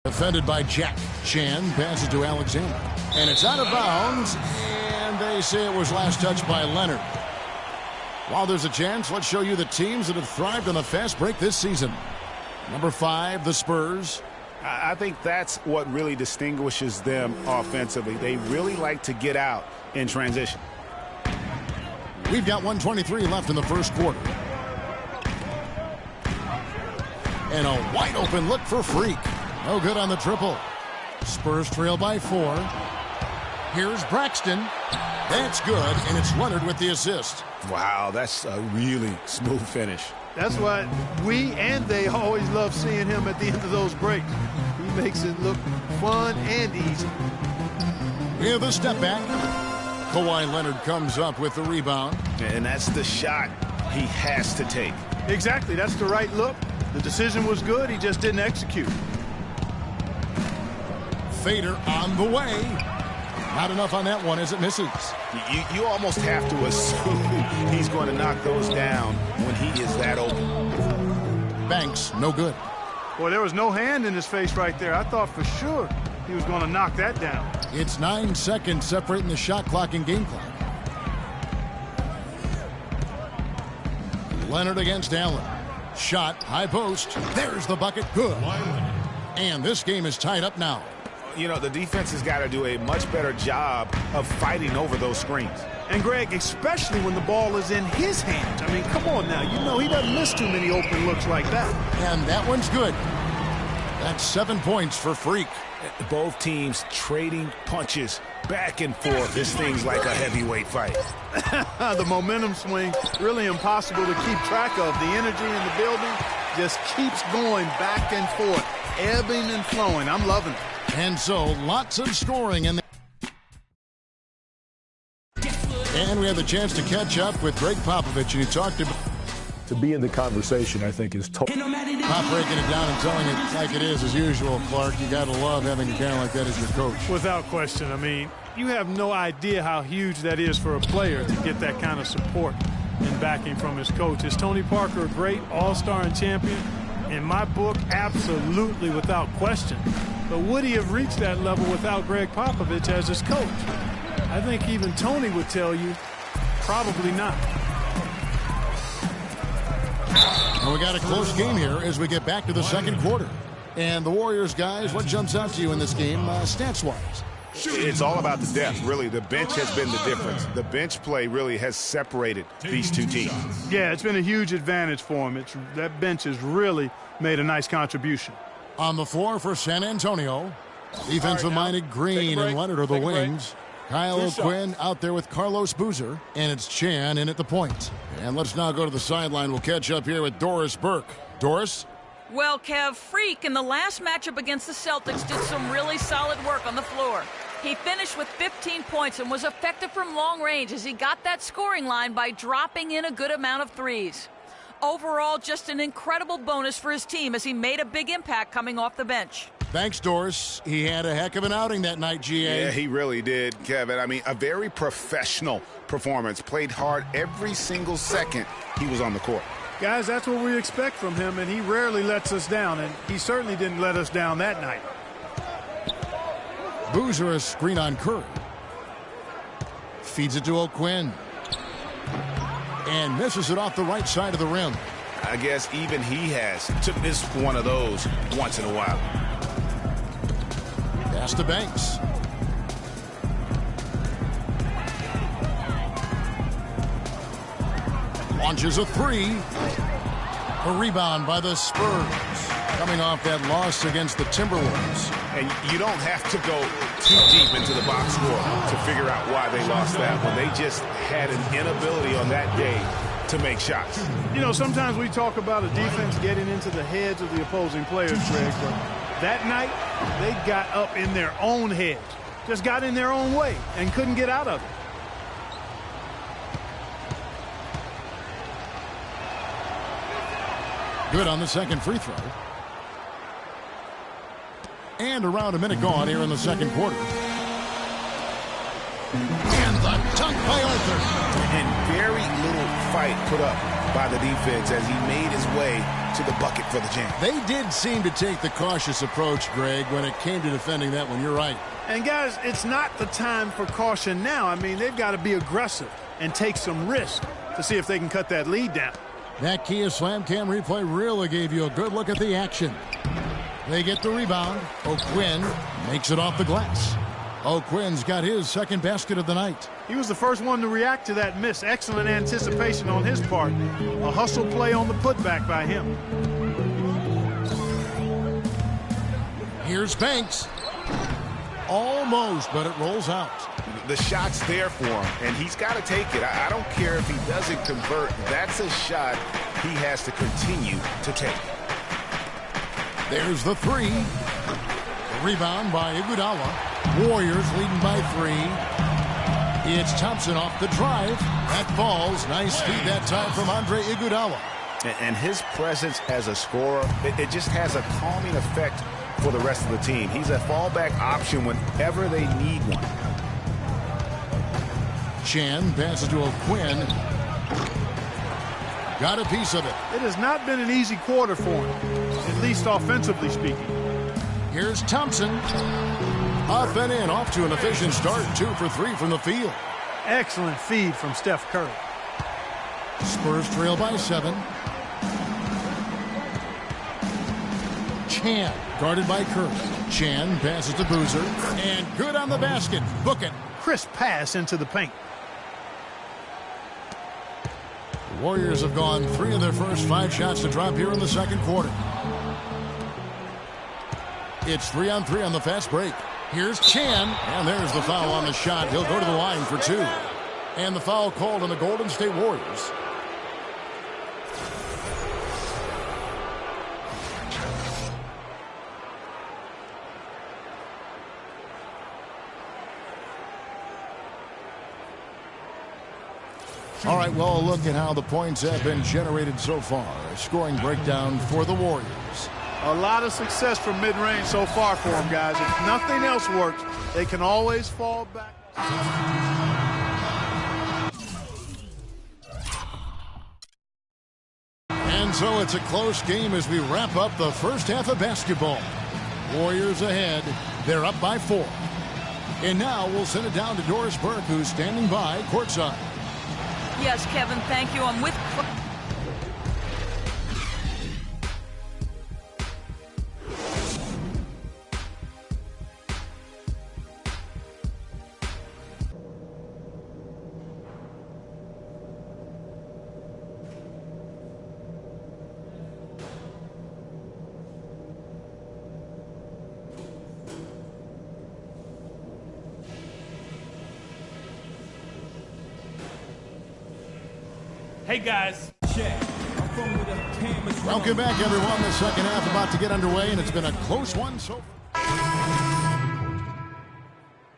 Defended by Jack. Chan passes to Alexander. And it's out of bounds. And they say it was last touched by Leonard. While there's a chance, let's show you the teams that have thrived on the fast break this season. Number 5, the Spurs. I think that's what really distinguishes them offensively. They really like to get out in transition. We've got 1:23 left in the first quarter. And a wide open look for Freak. No good on the triple. Spurs trail by 4. Here's Braxton. That's good, and it's Leonard with the assist. Wow, that's a really smooth finish. That's why we and they always love seeing him at the end of those breaks. He makes it look fun and easy. With a step back, Kawhi Leonard comes up with the rebound. And that's the shot he has to take. Exactly, that's the right look. The decision was good, he just didn't execute. Fader on the way. Not enough on that one as it misses. You almost have to assume he's going to knock those down when he is that open. Banks, no good. Boy, there was no hand in his face right there. I thought for sure he was going to knock that down. It's 9 seconds separating the shot clock and game clock. Leonard against Allen. Shot, high post. There's the bucket. Good. And this game is tied up now. You know, the defense has got to do a much better job of fighting over those screens. And, Greg, especially when the ball is in his hands. I mean, come on now. You know he doesn't miss too many open looks like that. And that one's good. That's 7 points for Freak. Both teams trading punches back and forth. This thing's like a heavyweight fight. The momentum swing, really impossible to keep track of. The energy in the building just keeps going back and forth, ebbing and flowing. I'm loving it. And so, lots of scoring. And we have the chance to catch up with Greg Popovich, and he talked about... To be in the conversation, I think, is total. Pop breaking it down and telling it like it is as usual, Clark. You got to love having a guy like that as your coach. Without question. I mean, you have no idea how huge that is for a player to get that kind of support and backing from his coach. Is Tony Parker a great all-star and champion? In my book, absolutely, without question. But would he have reached that level without Greg Popovich as his coach? I think even Tony would tell you, probably not. Well, we got a close game here as we get back to the second quarter. And the Warriors, guys, what jumps out to you in this game stats-wise? It's all about the depth, really. The bench has been the difference. The bench play really has separated these two teams. Yeah, it's been a huge advantage for him. That bench has really made a nice contribution. On the floor for San Antonio, defensive-minded Green and Leonard are the wings. Kyle O'Quinn out there with Carlos Boozer, and it's Chan in at the point. And let's now go to the sideline. We'll catch up here with Doris Burke. Doris? Well, Kev, Freak in the last matchup against the Celtics did some really solid work on the floor. He finished with 15 points and was effective from long range as he got that scoring line by dropping in a good amount of threes. Overall, just an incredible bonus for his team as he made a big impact coming off the bench. Thanks, Doris. He had a heck of an outing that night, GA. Yeah, he really did, Kevin. I mean, a very professional performance. Played hard every single second he was on the court. Guys, that's what we expect from him, and he rarely lets us down, and he certainly didn't let us down that night. Boozer a screen on Curry. Feeds it to O'Quinn. And misses it off the right side of the rim. I guess even he has to miss one of those once in a while. Pass to Banks. Launches a three. A rebound by the Spurs. Coming off that loss against the Timberwolves. And you don't have to go too deep into the box score to figure out why they lost that one. They just had an inability on that day to make shots. You know, sometimes we talk about a defense getting into the heads of the opposing players, Greg, but that night they got up in their own heads. Just got in their own way and couldn't get out of it. Good on the second free throw. And around a minute gone here in the second quarter. And the dunk by Arthur. And very little fight put up by the defense as he made his way to the bucket for the Jam. They did seem to take the cautious approach, Greg, when it came to defending that one. You're right. And, guys, it's not the time for caution now. I mean, they've got to be aggressive and take some risk to see if they can cut that lead down. That Kia Slam Cam replay really gave you a good look at the action. They get the rebound. O'Quinn makes it off the glass. O'Quinn's got his second basket of the night. He was the first one to react to that miss. Excellent anticipation on his part. A hustle play on the putback by him. Here's Banks. Almost, but it rolls out. The shot's there for him, and he's got to take it. I don't care if he doesn't convert. That's a shot he has to continue to take. There's the three. The rebound by Iguodala. Warriors leading by 3. It's Thompson off the drive. That falls. Nice feed that time from Andre Iguodala. And his presence as a scorer, it just has a calming effect for the rest of the team. He's a fallback option whenever they need one. Chan passes to O'Quinn. Got a piece of it. It has not been an easy quarter for him, at least offensively speaking. Here's Thompson. Up and in, off to an efficient start. 2 for 3 from the field. Excellent feed from Steph Curry. Spurs trail by 7. Chan guarded by Curry. Chan passes to Boozer. And good on the basket. Book it. Crisp pass into the paint. The Warriors have gone 3 of their first 5 shots to drop here in the second quarter. It's 3-on-3 on the fast break. Here's Chan, and there's the foul on the shot. He'll go to the line for 2. And the foul called on the Golden State Warriors. All right, well, look at how the points have been generated so far. A scoring breakdown for the Warriors. A lot of success from mid-range so far for them, guys. If nothing else works, they can always fall back. And so it's a close game as we wrap up the first half of basketball. Warriors ahead. They're up by 4. And now we'll send it down to Doris Burke, who's standing by courtside. Yes, Kevin, thank you. I'm with... Hey guys, Welcome back, everyone. The second half about to get underway, and it's been a close one so far.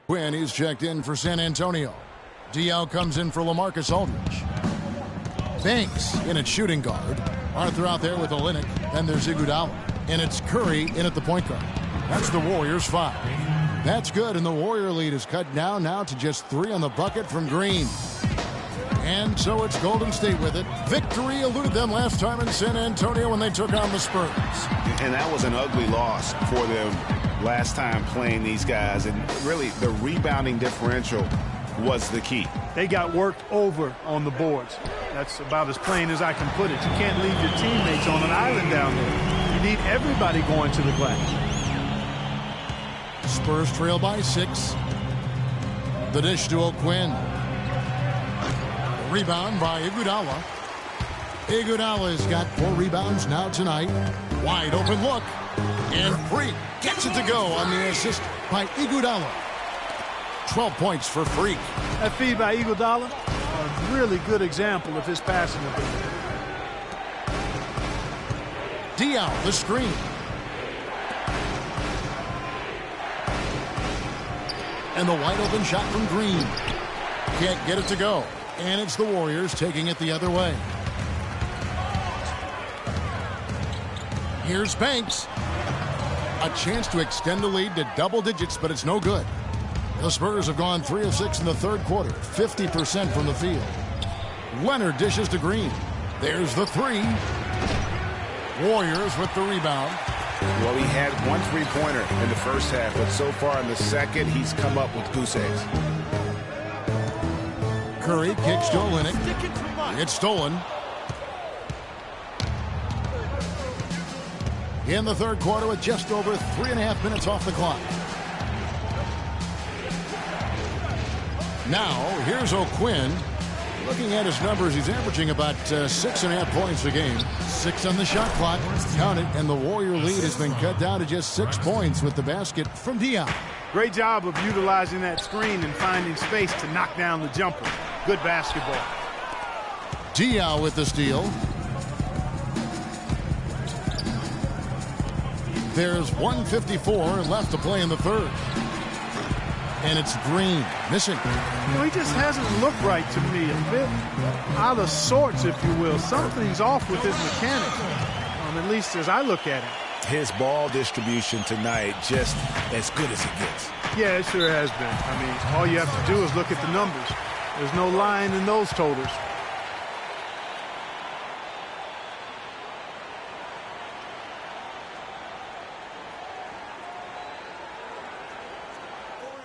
Quinn is checked in for San Antonio. Diaw comes in for LaMarcus Aldridge. Banks in at shooting guard. Arthur out there with Olynyk. Then there's Iguodala. And it's Curry in at the point guard. That's the Warriors' 5. That's good, and the Warrior lead is cut down now to just 3 on the bucket from Green. And so it's Golden State with it. Victory eluded them last time in San Antonio when they took on the Spurs. And that was an ugly loss for them last time playing these guys. And really, the rebounding differential was the key. They got worked over on the boards. That's about as plain as I can put it. You can't leave your teammates on an island down there. You need everybody going to the glass. Spurs trail by 6. The dish to O'Quinn. Rebound by Iguodala. Iguodala's got 4 rebounds now tonight. Wide open look. And Freak gets it to go on the assist by Iguodala. 12 points for Freak. That feed by Iguodala, a really good example of his passing ability. Diaw, the screen. And the wide open shot from Green. Can't get it to go. And it's the Warriors taking it the other way. Here's Banks. A chance to extend the lead to double digits, but it's no good. The Spurs have gone 3 of 6 in the third quarter, 50% from the field. Leonard dishes to Green. There's the 3. Warriors with the rebound. Well, he had one three-pointer in the first half, but so far in the second, he's come up with goose eggs. Curry kicks to Olynyk. It's stolen. In the third quarter with just over 3.5 minutes off the clock. Now, here's O'Quinn. Looking at his numbers, he's averaging about 6.5 points a game. 6 on the shot clock. Count it, and the Warrior lead has been cut down to just 6 points with the basket from Diaw. Great job of utilizing that screen and finding space to knock down the jumper. Good basketball. Diaw with the steal. There's 1:54 left to play in the third. And it's Green missing. You know, he just hasn't looked right to me. A bit out of sorts, if you will. Something's off with his mechanics, at least as I look at it. His ball distribution tonight just as good as it gets. Yeah, it sure has been. I mean, all you have to do is look at the numbers. There's no lying in those totals.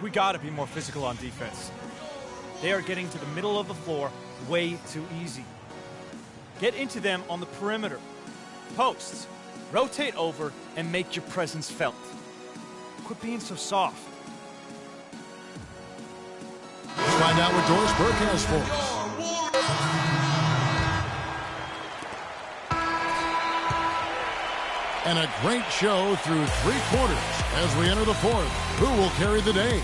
We got to be more physical on defense. They are getting to the middle of the floor way too easy. Get into them on the perimeter. Posts. Rotate over and make your presence felt. Quit being so soft. Let's find out what Doris Burke has for us. And a great show through 3 quarters as we enter the fourth. Who will carry the day?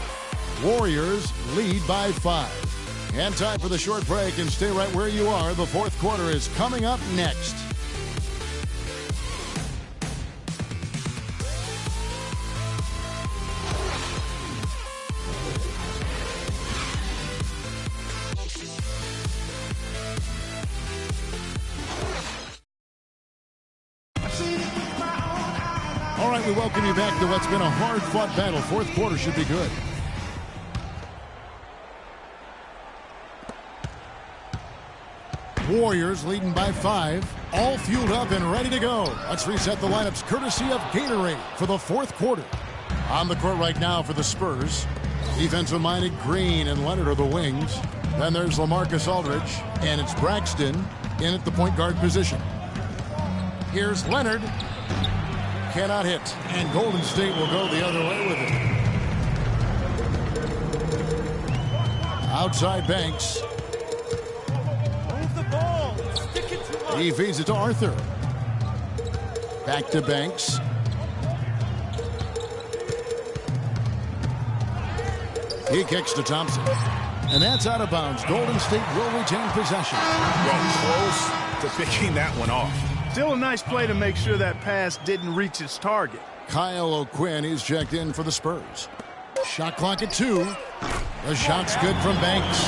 Warriors lead by 5. And time for the short break, and stay right where you are. The fourth quarter is coming up next. All right, we welcome you back to what's been a hard-fought battle. Fourth quarter should be good. Warriors leading by 5, all fueled up and ready to go. Let's reset the lineups courtesy of Gatorade for the fourth quarter. On the court right now for the Spurs, defensive-minded Green and Leonard are the wings. Then there's LaMarcus Aldridge, and it's Braxton in at the point guard position. Here's Leonard. Cannot hit, and Golden State will go the other way with it. Outside Banks. Move the ball. Stick it to us. He feeds it to Arthur. Back to Banks. He kicks to Thompson. And that's out of bounds. Golden State will retain possession. Well, close to picking that one off. Still a nice play to make sure that pass didn't reach its target. Kyle O'Quinn is checked in for the Spurs. Shot clock at 2. The shot's good from Banks.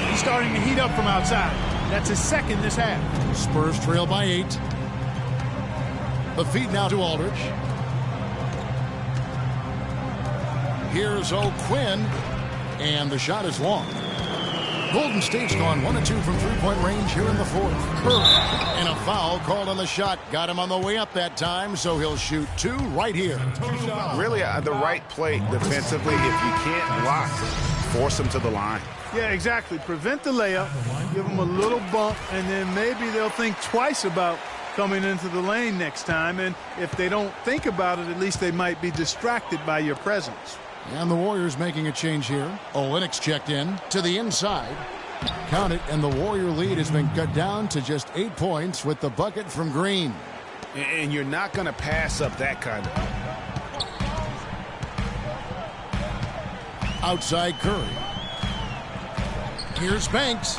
He's starting to heat up from outside. That's his second this half. Spurs trail by 8. The feed now to Aldridge. Here's O'Quinn. And the shot is long. Golden State's gone 1 of 2 from three-point range here in the fourth. And a foul called on the shot. Got him on the way up that time, so he'll shoot 2 right here. Really the right play defensively. If you can't block, force him to the line. Yeah, exactly. Prevent the layup, give them a little bump, and then maybe they'll think twice about coming into the lane next time. And if they don't think about it, at least they might be distracted by your presence. And the Warriors making a change here. Olynyk's checked in to the inside. Count it, and the Warrior lead has been cut down to just 8 points with the bucket from Green. And you're not going to pass up that kind of. Outside Curry. Here's Banks.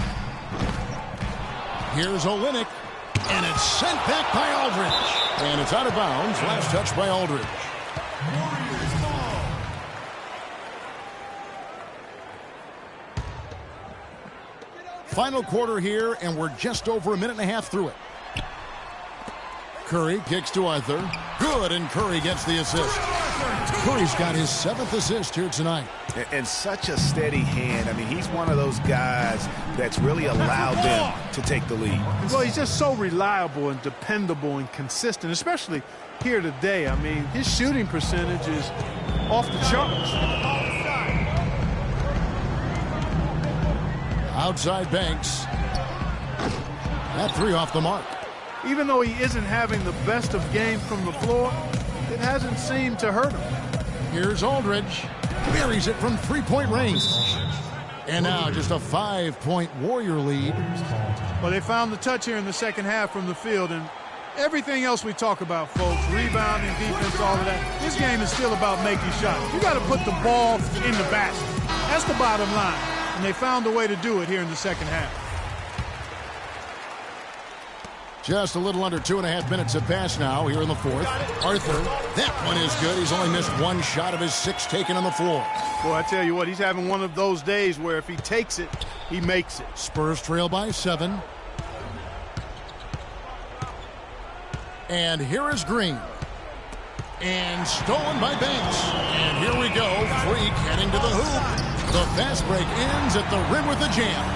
Here's Olynyk. And it's sent back by Aldridge. And it's out of bounds. Last touch by Aldridge. Final quarter here, and we're just over a minute and a half through it. Curry kicks to Arthur. Good, and Curry gets the assist. Curry's got his 7th assist here tonight. And such a steady hand. I mean, he's one of those guys that's really allowed them to take the lead. Well, he's just so reliable and dependable and consistent, especially here today. I mean, his shooting percentage is off the charts. Outside Banks. That 3 off the mark. Even though he isn't having the best of games from the floor, it hasn't seemed to hurt him. Here's Aldridge. Buries it from 3-point range. And now just a 5-point Warrior lead. Well, they found the touch here in the second half from the field, and everything else we talk about, folks, rebounding, defense, all of that, this game is still about making shots. You got to put the ball in the basket. That's the bottom line. And they found a way to do it here in the second half. Just a little under 2.5 minutes have passed now here in the 4th. Arthur, that one is good. He's only missed 1 shot of his 6 taken on the floor. Boy, I tell you what, he's having one of those days where if he takes it, he makes it. Spurs trail by 7. And here is Green. And stolen by Banks. And here we go. Freak heading to the hoop. The fast break ends at the rim with a jam.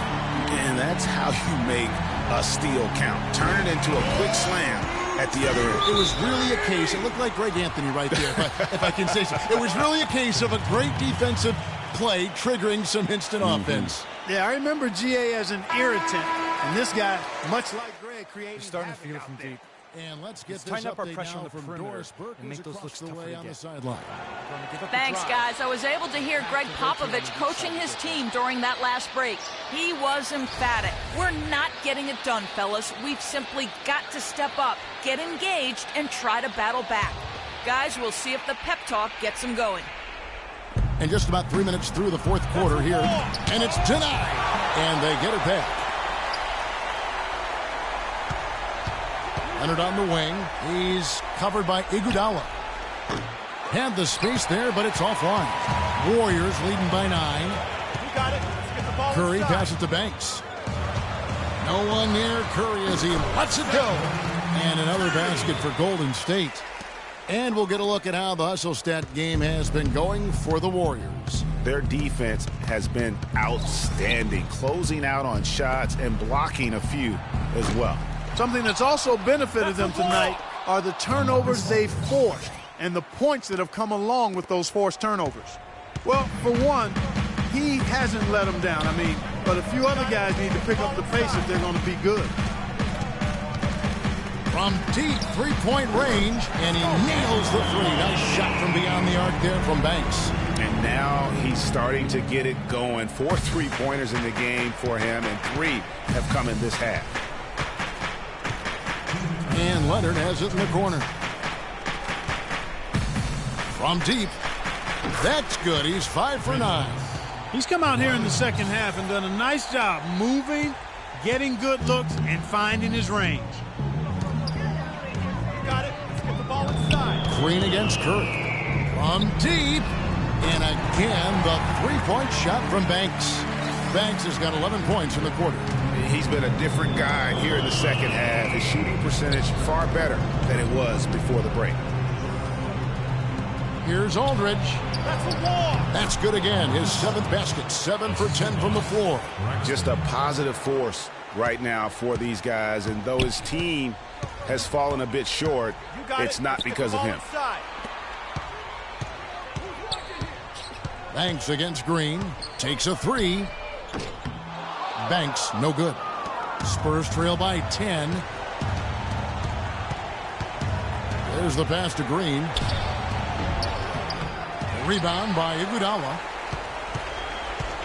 And that's how you make a steal count. Turn it into a quick slam at the other end. It was really a case, it looked like Greg Anthony right there, if I can say so. It was really a case of a great defensive play triggering some instant offense. Yeah, I remember GA as an irritant, and this guy, much like Greg, creating Starting to feel from deep. And let's get this tighten up our update pressure now on the from perimeter Doris Burke, and make who's those across looks the tougher way to on get. the sideline. Thanks, guys. I was able to hear Greg Popovich coaching his team during that last break. He was emphatic. We're not getting it done, fellas. We've simply got to step up, get engaged, and try to battle back. Guys, we'll see if the pep talk gets them going. And just about 3 minutes through the 4th quarter here, and it's denied, and they get it back. Leonard on the wing. He's covered by Iguodala. Had the space there, but it's offline. Warriors leading by 9. Curry passes to Banks. No one near Curry as he lets it go. And another basket for Golden State. And we'll get a look at how the hustle stat game has been going for the Warriors. Their defense has been outstanding, closing out on shots and blocking a few as well. Something that's also benefited them tonight are the turnovers they've forced and the points that have come along with those forced turnovers. Well, for one, he hasn't let them down. I mean, but a few other guys need to pick up the pace if they're going to be good. From deep 3-point range, and he nails the 3. Nice shot from beyond the arc there from Banks. And now he's starting to get it going. 4 3-pointers in the game for him, and 3 have come in this half. And Leonard has it in the corner. From deep. That's good. He's 5 for 9. He's come out here in the second half and done a nice job moving, getting good looks, and finding his range. Got it. Let's get the ball inside. Green against Curry. From deep. And again, the 3-point shot from Banks. Banks has got 11 points in the quarter. He's been a different guy here in the second half. His shooting percentage far better than it was before the break. Here's Aldridge. That's a wall. That's good again. His 7th basket. 7 for 10 from the floor. Just a positive force right now for these guys. And though his team has fallen a bit short, it's not because of him. Banks against Green. Takes a 3. Banks, no good. Spurs trail by 10. There's the pass to Green. Rebound by Iguodala.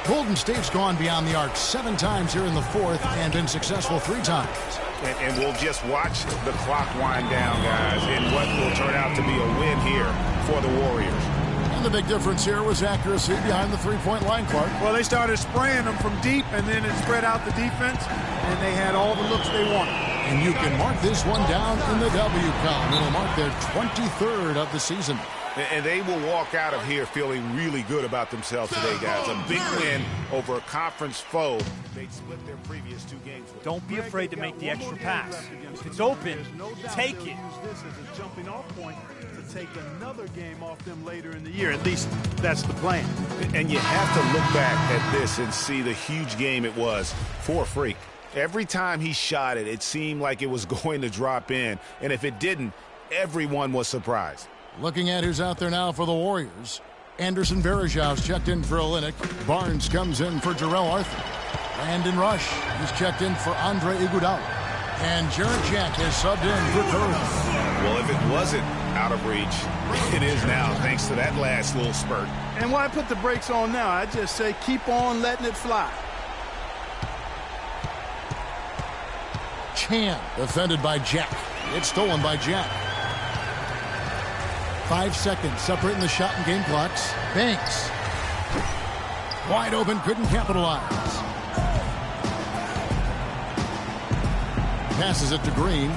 Golden State's gone beyond the arc 7 times here in the 4th and been successful 3 times. And we'll just watch the clock wind down, guys, in what will turn out to be a win here for the Warriors. And the big difference here was accuracy behind the 3-point line, Clark. Well, they started spraying them from deep, and then it spread out the defense, and they had all the looks they wanted. And you can mark this one down in the W column. It'll mark their 23rd of the season. And they will walk out of here feeling really good about themselves today, guys. A big win over a conference foe. They split their previous 2 games. Don't be afraid to make the extra pass. If it's open, take it. Use this as a jumping off point to take another game off them later in the year. At least that's the plan. And you have to look back at this and see the huge game it was for Freak. Every time he shot it, it seemed like it was going to drop in. And if it didn't, everyone was surprised. Looking at who's out there now for the Warriors. Anderson Varejau's checked in for Olynyk. Barnes comes in for Jarrell Arthur. Landon Rush, he's checked in for Andre Iguodala. And Jarrett Jack has subbed in for Curry. Well, if it wasn't out of reach, it is now, thanks to that last little spurt. And why put the brakes on now? I just say keep on letting it fly. Chan defended by Jack. It's stolen by Jack. 5 seconds separating the shot and game clocks. Banks. Wide open, couldn't capitalize. Passes it to Green.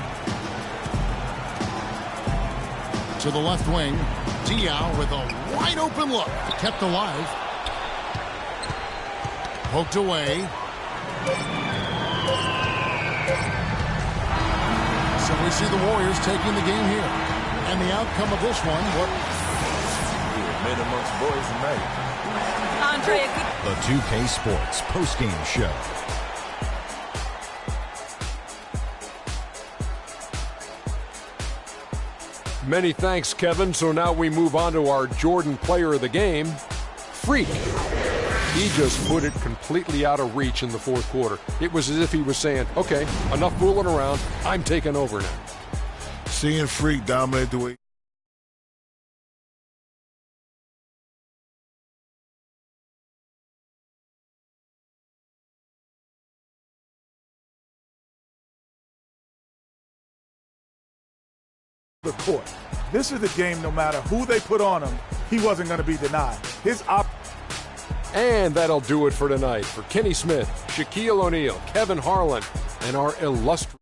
To the left wing. Diaw with a wide open look. Kept alive. Poked away. So we see the Warriors taking the game here. And the outcome of this one, what? Men amongst boys tonight. Andre. The 2K Sports postgame show. Many thanks, Kevin. So now we move on to our Jordan player of the game, Freak. He just put it completely out of reach in the fourth quarter. It was as if he was saying, okay, enough fooling around. I'm taking over now. Seeing Freak dominate the way the court. This is the game, no matter who they put on him, he wasn't going to be denied. And that'll do it for tonight. For Kenny Smith, Shaquille O'Neal, Kevin Harlan, and our illustrious